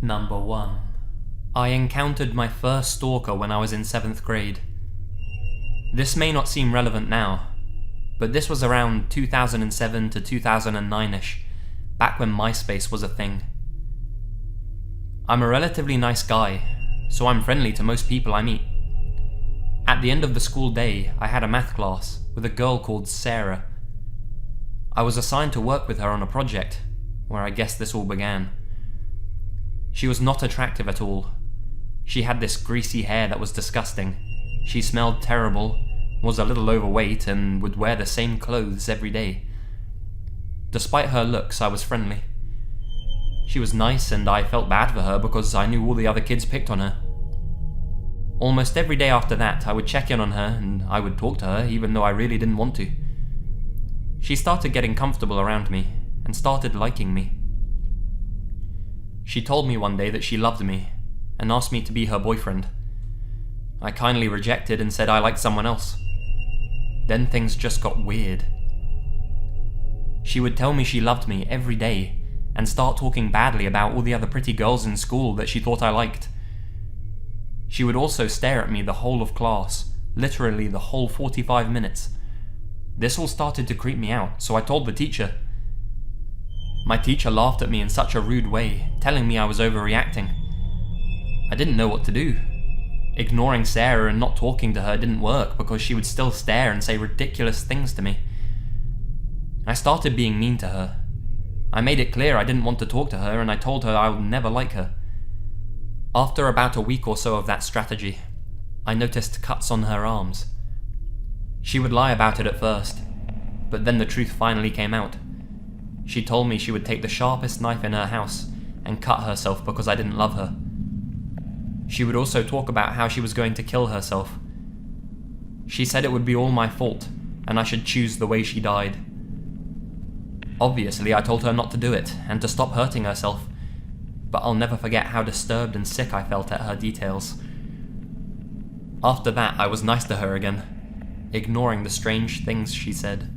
Number 1. I encountered my first stalker when I was in 7th grade. This may not seem relevant now, but this was around 2007 to 2009-ish, back when MySpace was a thing. I'm a relatively nice guy, so I'm friendly to most people I meet. At the end of the school day, I had a math class with a girl called Sarah. I was assigned to work with her on a project, where I guess this all began. She was not attractive at all. She had this greasy hair that was disgusting. She smelled terrible, was a little overweight, and would wear the same clothes every day. Despite her looks, I was friendly. She was nice, and I felt bad for her because I knew all the other kids picked on her. Almost every day after that, I would check in on her, and I would talk to her, even though I really didn't want to. She started getting comfortable around me, and started liking me. She told me one day that she loved me, and asked me to be her boyfriend. I kindly rejected and said I liked someone else. Then things just got weird. She would tell me she loved me every day, and start talking badly about all the other pretty girls in school that she thought I liked. She would also stare at me the whole of class, literally the whole 45 minutes. This all started to creep me out, so I told the teacher. My teacher laughed at me in such a rude way, telling me I was overreacting. I didn't know what to do. Ignoring Sarah and not talking to her didn't work because she would still stare and say ridiculous things to me. I started being mean to her. I made it clear I didn't want to talk to her, and I told her I would never like her. After about a week or so of that strategy, I noticed cuts on her arms. She would lie about it at first, but then the truth finally came out. She told me she would take the sharpest knife in her house and cut herself because I didn't love her. She would also talk about how she was going to kill herself. She said it would be all my fault, and I should choose the way she died. Obviously, I told her not to do it, and to stop hurting herself, but I'll never forget how disturbed and sick I felt at her details. After that, I was nice to her again, ignoring the strange things she said.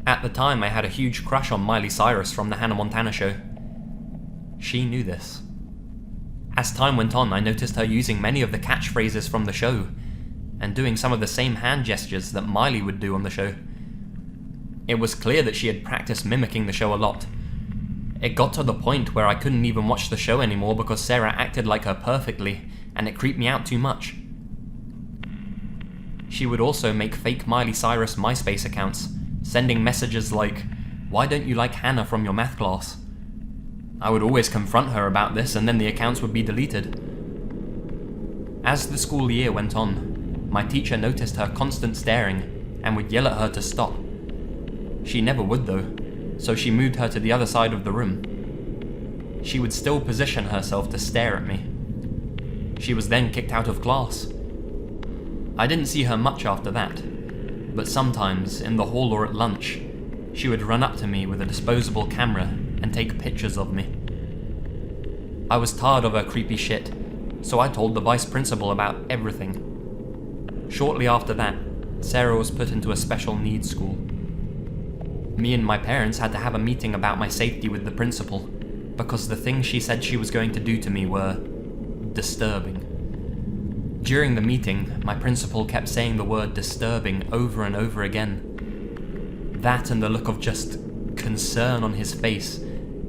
At the time, I had a huge crush on Miley Cyrus from the Hannah Montana show. She knew this. As time went on, I noticed her using many of the catchphrases from the show, and doing some of the same hand gestures that Miley would do on the show. It was clear that she had practiced mimicking the show a lot. It got to the point where I couldn't even watch the show anymore because Sarah acted like her perfectly, and it creeped me out too much. She would also make fake Miley Cyrus MySpace accounts, sending messages like, "Why don't you like Hannah from your math class?" I would always confront her about this, and then the accounts would be deleted. As the school year went on, my teacher noticed her constant staring and would yell at her to stop. She never would though, so she moved her to the other side of the room. She would still position herself to stare at me. She was then kicked out of class. I didn't see her much after that, but sometimes, in the hall or at lunch, she would run up to me with a disposable camera and take pictures of me. I was tired of her creepy shit, so I told the vice principal about everything. Shortly after that, Sarah was put into a special needs school. Me and my parents had to have a meeting about my safety with the principal, because the things she said she was going to do to me were disturbing. During the meeting, my principal kept saying the word disturbing over and over again. That and the look of just concern on his face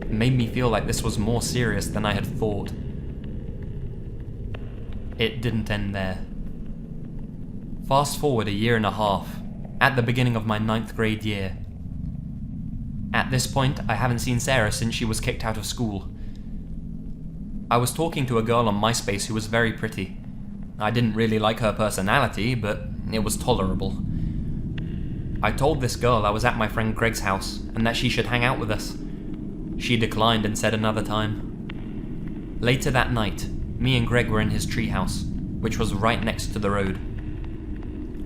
made me feel like this was more serious than I had thought. It didn't end there. Fast forward a year and a half, at the beginning of my 9th grade year. At this point, I haven't seen Sarah since she was kicked out of school. I was talking to a girl on MySpace who was very pretty. I didn't really like her personality, but it was tolerable. I told this girl I was at my friend Greg's house, and that she should hang out with us. She declined and said another time. Later that night, me and Greg were in his treehouse, which was right next to the road.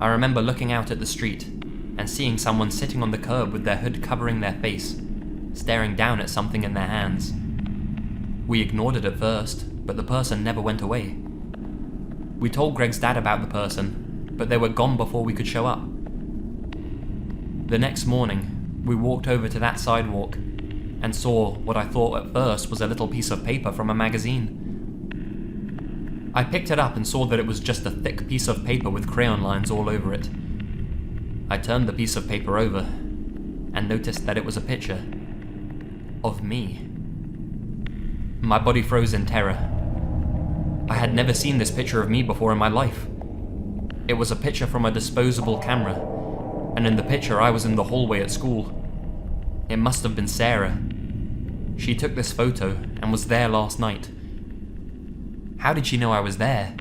I remember looking out at the street, and seeing someone sitting on the curb with their hood covering their face, staring down at something in their hands. We ignored it at first, but the person never went away. We told Greg's dad about the person, but they were gone before we could show up. The next morning, we walked over to that sidewalk, and saw what I thought at first was a little piece of paper from a magazine. I picked it up and saw that it was just a thick piece of paper with crayon lines all over it. I turned the piece of paper over and noticed that it was a picture of me. My body froze in terror. I had never seen this picture of me before in my life. It was a picture from a disposable camera, and in the picture I was in the hallway at school. It must have been Sarah. She took this photo and was there last night. How did she know I was there?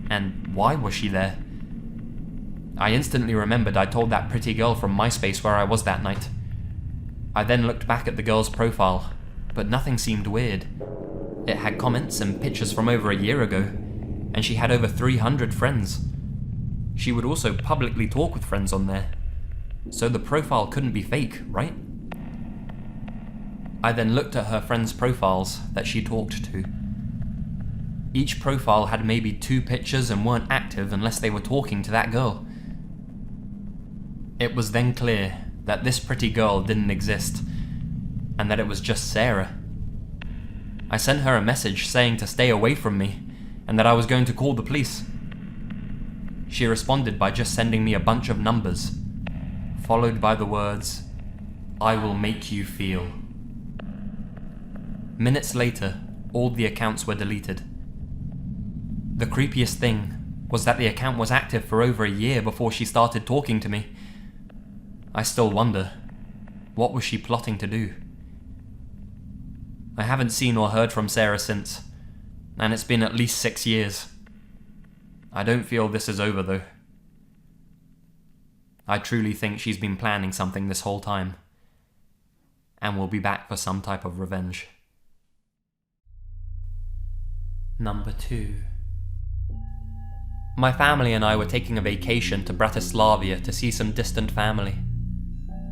And why was she there? I instantly remembered I told that pretty girl from MySpace where I was that night. I then looked back at the girl's profile, but nothing seemed weird. It had comments and pictures from over a year ago, and she had over 300 friends. She would also publicly talk with friends on there, so the profile couldn't be fake, right? I then looked at her friends' profiles that she talked to. Each profile had maybe 2 pictures and weren't active unless they were talking to that girl. It was then clear that this pretty girl didn't exist, and that it was just Sarah. I sent her a message saying to stay away from me, and that I was going to call the police. She responded by just sending me a bunch of numbers, followed by the words, "I will make you feel." Minutes later, all the accounts were deleted. The creepiest thing was that the account was active for over a year before she started talking to me. I still wonder, what was she plotting to do? I haven't seen or heard from Sarah since, and it's been at least 6 years. I don't feel this is over though. I truly think she's been planning something this whole time, and will be back for some type of revenge. Number 2. My family and I were taking a vacation to Bratislava to see some distant family.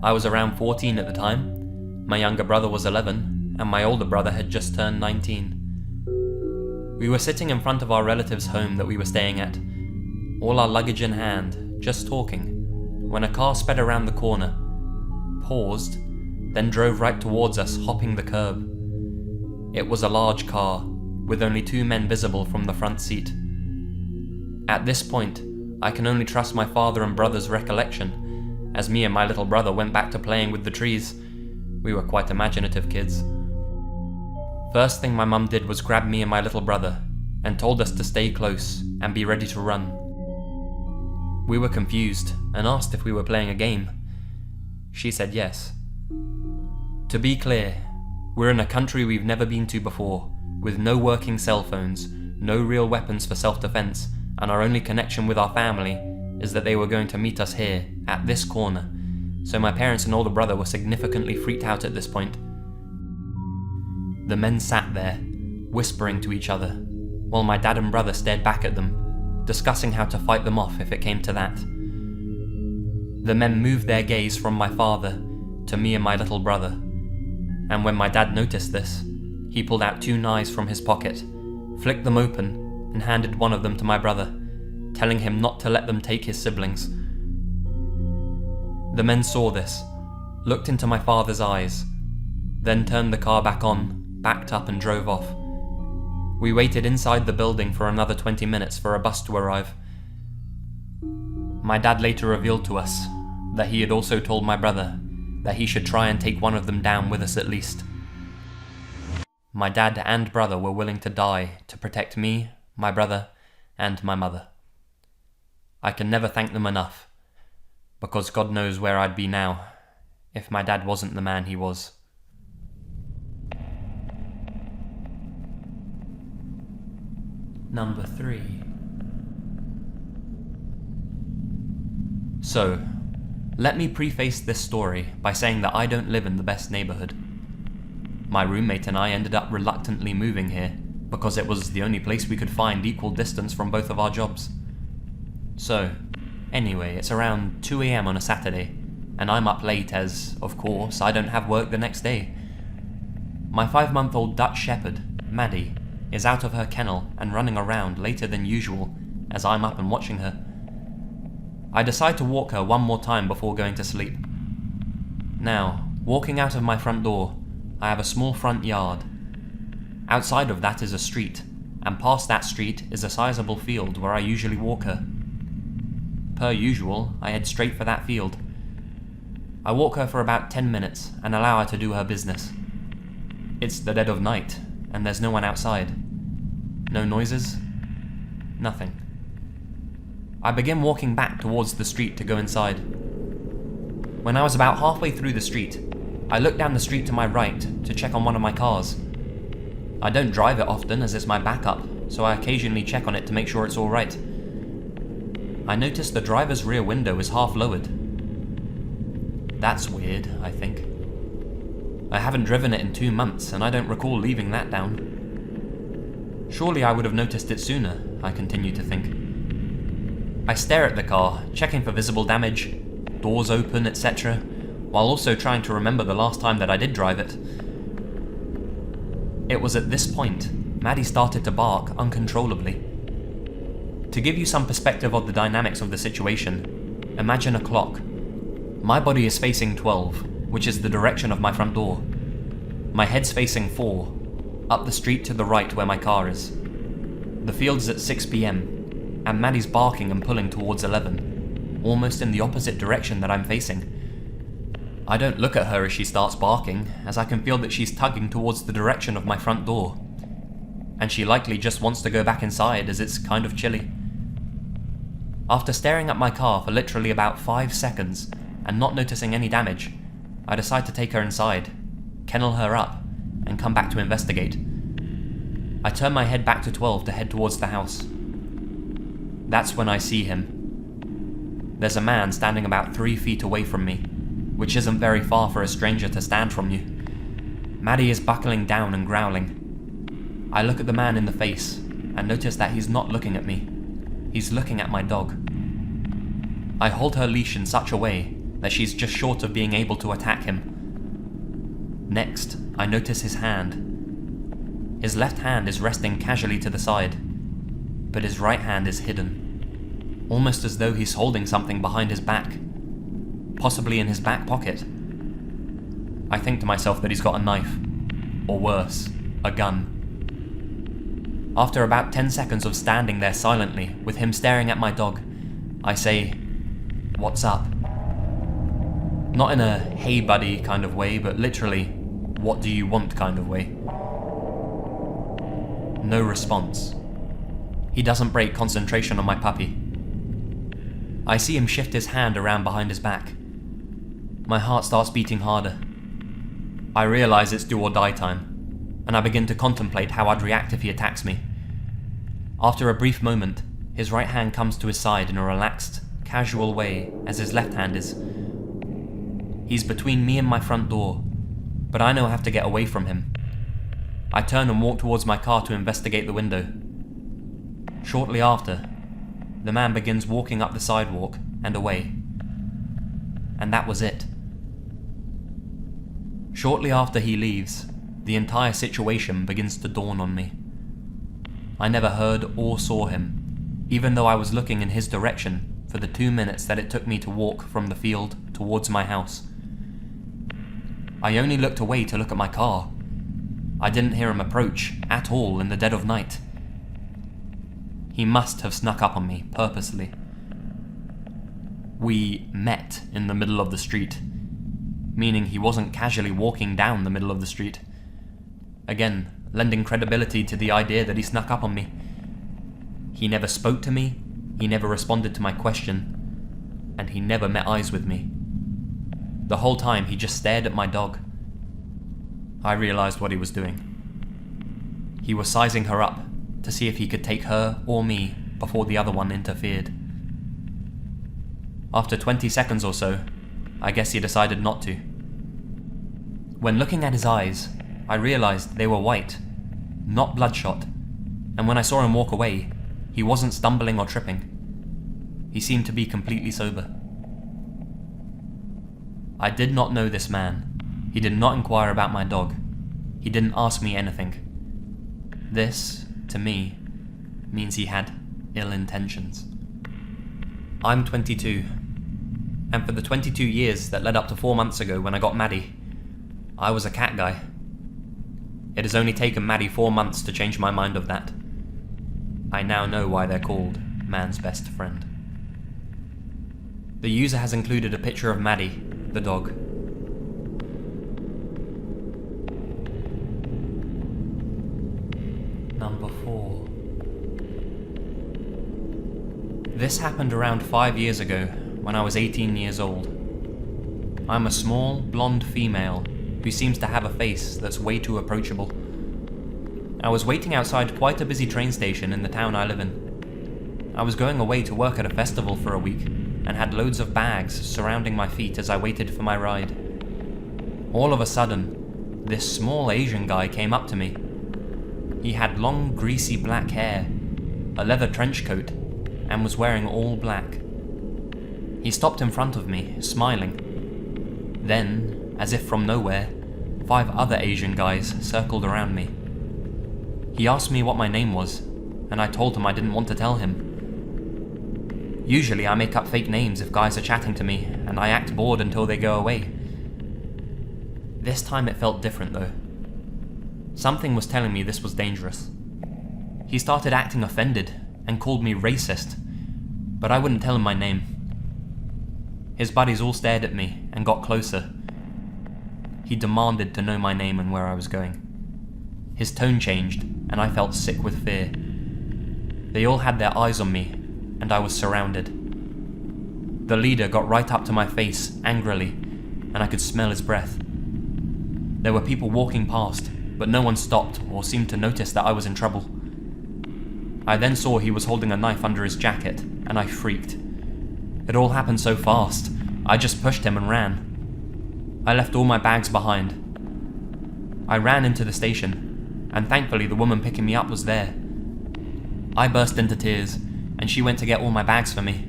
I was around 14 at the time, my younger brother was 11, and my older brother had just turned 19. We were sitting in front of our relative's home that we were staying at, all our luggage in hand, just talking, when a car sped around the corner, paused, then drove right towards us, hopping the curb. It was a large car, with only 2 men visible from the front seat. At this point, I can only trust my father and brother's recollection, as me and my little brother went back to playing with the trees. We were quite imaginative kids. First thing my mum did was grab me and my little brother, and told us to stay close and be ready to run. We were confused and asked if we were playing a game. She said yes. To be clear, we're in a country we've never been to before, with no working cell phones, no real weapons for self-defense, and our only connection with our family is that they were going to meet us here, at this corner, so my parents and older brother were significantly freaked out at this point. The men sat there, whispering to each other, while my dad and brother stared back at them, discussing how to fight them off if it came to that. The men moved their gaze from my father to me and my little brother, and when my dad noticed this, he pulled out 2 knives from his pocket, flicked them open, and handed one of them to my brother, telling him not to let them take his siblings. The men saw this, looked into my father's eyes, then turned the car back on, backed up and drove off. We waited inside the building for another 20 minutes for a bus to arrive. My dad later revealed to us that he had also told my brother that he should try and take one of them down with us at least. My dad and brother were willing to die to protect me, my brother, and my mother. I can never thank them enough, because God knows where I'd be now if my dad wasn't the man he was. Number 3. So, let me preface this story by saying that I don't live in the best neighborhood. My roommate and I ended up reluctantly moving here because it was the only place we could find equal distance from both of our jobs. So, anyway, it's around 2 AM on a Saturday, and I'm up late as, of course, I don't have work the next day. My 5-month-old Dutch Shepherd, Maddie, is out of her kennel and running around later than usual as I'm up and watching her. I decide to walk her one more time before going to sleep. Now, walking out of my front door, I have a small front yard. Outside of that is a street, and past that street is a sizable field where I usually walk her. Per usual, I head straight for that field. I walk her for about 10 minutes and allow her to do her business. It's the dead of night, and there's no one outside. No noises. Nothing. I begin walking back towards the street to go inside. When I was about halfway through the street, I look down the street to my right to check on one of my cars. I don't drive it often as it's my backup, so I occasionally check on it to make sure it's alright. I notice the driver's rear window is half lowered. That's weird, I think. I haven't driven it in 2 months, and I don't recall leaving that down. Surely I would have noticed it sooner, I continue to think. I stare at the car, checking for visible damage, doors open, etc., while also trying to remember the last time that I did drive it. It was at this point Maddie started to bark uncontrollably. To give you some perspective of the dynamics of the situation, imagine a clock. My body is facing 12, which is the direction of my front door. My head's facing 4, up the street to the right where my car is. The field's at 6 PM, and Maddie's barking and pulling towards 11, almost in the opposite direction that I'm facing. I don't look at her as she starts barking, as I can feel that she's tugging towards the direction of my front door. And she likely just wants to go back inside as it's kind of chilly. After staring at my car for literally about 5 seconds and not noticing any damage, I decide to take her inside, kennel her up, and come back to investigate. I turn my head back to 12 to head towards the house. That's when I see him. There's a man standing about 3 feet away from me, which isn't very far for a stranger to stand from you. Maddie is buckling down and growling. I look at the man in the face and notice that he's not looking at me. He's looking at my dog. I hold her leash in such a way that she's just short of being able to attack him. Next, I notice his hand. His left hand is resting casually to the side, but his right hand is hidden, almost as though he's holding something behind his back, possibly in his back pocket. I think to myself that he's got a knife, or worse, a gun. After about 10 seconds of standing there silently, with him staring at my dog, I say, "What's up?" Not in a "hey buddy" kind of way, but literally, "what do you want" kind of way. No response. He doesn't break concentration on my puppy. I see him shift his hand around behind his back. My heart starts beating harder. I realize it's do or die time, and I begin to contemplate how I'd react if he attacks me. After a brief moment, his right hand comes to his side in a relaxed, casual way as his left hand is. He's between me and my front door, but I know I have to get away from him. I turn and walk towards my car to investigate the window. Shortly after, the man begins walking up the sidewalk and away. And that was it. Shortly after he leaves, the entire situation begins to dawn on me. I never heard or saw him, even though I was looking in his direction for the 2 minutes that it took me to walk from the field towards my house. I only looked away to look at my car. I didn't hear him approach at all in the dead of night. He must have snuck up on me purposely. We met in the middle of the street, meaning he wasn't casually walking down the middle of the street. Again, lending credibility to the idea that he snuck up on me. He never spoke to me, he never responded to my question, and he never met eyes with me. The whole time he just stared at my dog. I realized what he was doing. He was sizing her up to see if he could take her or me before the other one interfered. After 20 seconds or so, I guess he decided not to. When looking at his eyes, I realized they were white, not bloodshot, and when I saw him walk away, he wasn't stumbling or tripping. He seemed to be completely sober. I did not know this man. He did not inquire about my dog. He didn't ask me anything. This, to me, means he had ill intentions. I'm 22, and for the 22 years that led up to 4 months ago when I got Maddie, I was a cat guy. It has only taken Maddie 4 months to change my mind of that. I now know why they're called man's best friend. The user has included a picture of Maddie, the dog. Number 4. This happened around 5 years ago, when I was 18 years old. I'm a small, blonde female who seems to have a face that's way too approachable. I was waiting outside quite a busy train station in the town I live in. I was going away to work at a festival for a week, and had loads of bags surrounding my feet as I waited for my ride. All of a sudden, this small Asian guy came up to me. He had long, greasy black hair, a leather trench coat, and was wearing all black. He stopped in front of me, smiling. Then, as if from nowhere, 5 other Asian guys circled around me. He asked me what my name was, and I told him I didn't want to tell him. Usually I make up fake names if guys are chatting to me, and I act bored until they go away. This time it felt different though. Something was telling me this was dangerous. He started acting offended and called me racist, but I wouldn't tell him my name. His buddies all stared at me and got closer. He demanded to know my name and where I was going. His tone changed, and I felt sick with fear. They all had their eyes on me, and I was surrounded. The leader got right up to my face, angrily, and I could smell his breath. There were people walking past, but no one stopped or seemed to notice that I was in trouble. I then saw he was holding a knife under his jacket, and I freaked. It all happened so fast, I just pushed him and ran. I left all my bags behind. I ran into the station, and thankfully the woman picking me up was there. I burst into tears, and she went to get all my bags for me.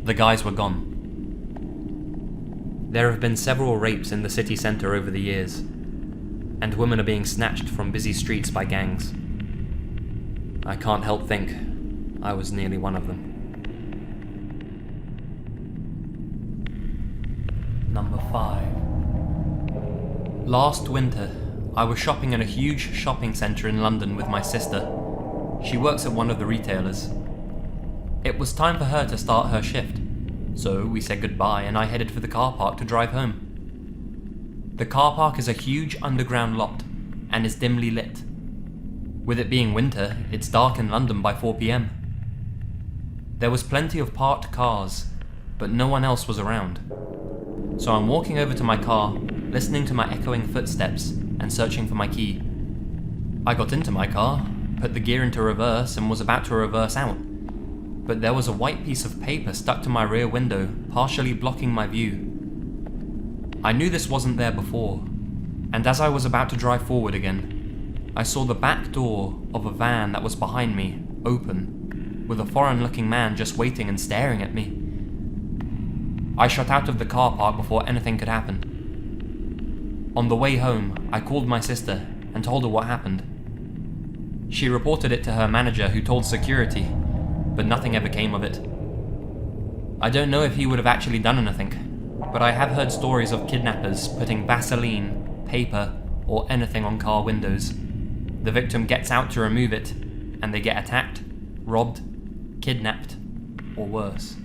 The guys were gone. There have been several rapes in the city centre over the years, and women are being snatched from busy streets by gangs. I can't help think I was nearly one of them. Number 5. Last winter, I was shopping in a huge shopping centre in London with my sister. She works at one of the retailers. It was time for her to start her shift, so we said goodbye and I headed for the car park to drive home. The car park is a huge underground lot and is dimly lit. With it being winter, it's dark in London by 4 p.m. There was plenty of parked cars, but no one else was around. So I'm walking over to my car, listening to my echoing footsteps and searching for my key. I got into my car, put the gear into reverse and was about to reverse out. But there was a white piece of paper stuck to my rear window, partially blocking my view. I knew this wasn't there before, and as I was about to drive forward again, I saw the back door of a van that was behind me open, with a foreign-looking man just waiting and staring at me. I shot out of the car park before anything could happen. On the way home, I called my sister and told her what happened. She reported it to her manager, who told security, but nothing ever came of it. I don't know if he would have actually done anything, but I have heard stories of kidnappers putting Vaseline, paper, or anything on car windows. The victim gets out to remove it, and they get attacked, robbed, kidnapped, or worse.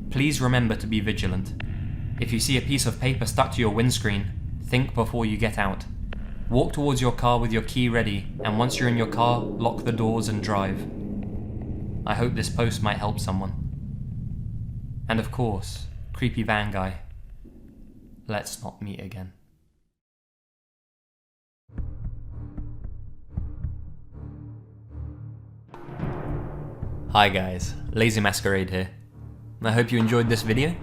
Please remember to be vigilant. If you see a piece of paper stuck to your windscreen, think before you get out. Walk towards your car with your key ready, and once you're in your car, lock the doors and drive. I hope this post might help someone. And of course, creepy van guy, let's not meet again. Hi guys, Lazy Masquerade here. I hope you enjoyed this video.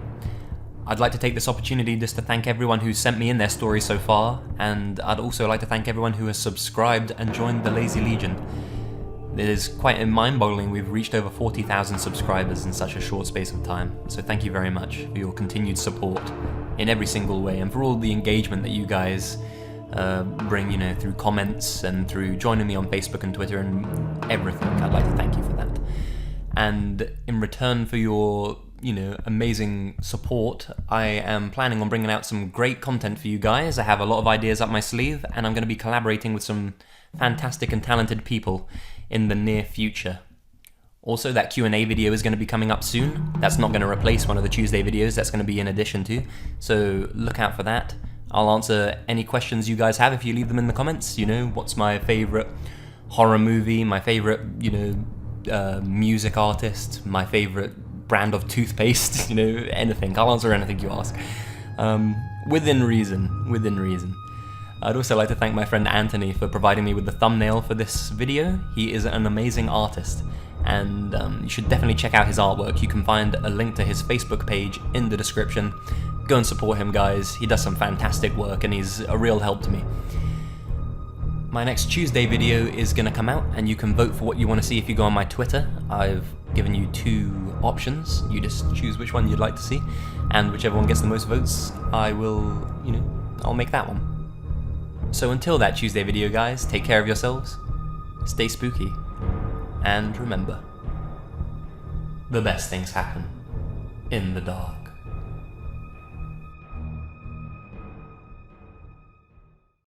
I'd like to take this opportunity just to thank everyone who's sent me in their stories so far, and I'd also like to thank everyone who has subscribed and joined the Lazy Legion. It is quite mind-boggling we've reached over 40,000 subscribers in such a short space of time, so thank you very much for your continued support in every single way, and for all the engagement that you guys bring, through comments and through joining me on Facebook and Twitter and everything. I'd like to thank you for that. And in return for your amazing support, I am planning on bringing out some great content for you guys. I have a lot of ideas up my sleeve, and I'm going to be collaborating with some fantastic and talented people in the near future. Also, that Q&A video is going to be coming up soon. That's not going to replace one of the Tuesday videos, that's going to be in addition to, so look out for that. I'll answer any questions you guys have if you leave them in the comments. What's my favourite horror movie, my favourite, music artist, my favourite brand of toothpaste, anything. I'll answer anything you ask. Within reason. I'd also like to thank my friend Anthony for providing me with the thumbnail for this video. He is an amazing artist, and you should definitely check out his artwork. You can find a link to his Facebook page in the description. Go and support him, guys. He does some fantastic work, and he's a real help to me. My next Tuesday video is going to come out, and you can vote for what you want to see if you go on my Twitter. I've given you 2 options. You just choose which one you'd like to see, and whichever one gets the most votes, I'll make that one. So until that Tuesday video, guys, take care of yourselves, stay spooky, and remember, the best things happen in the dark.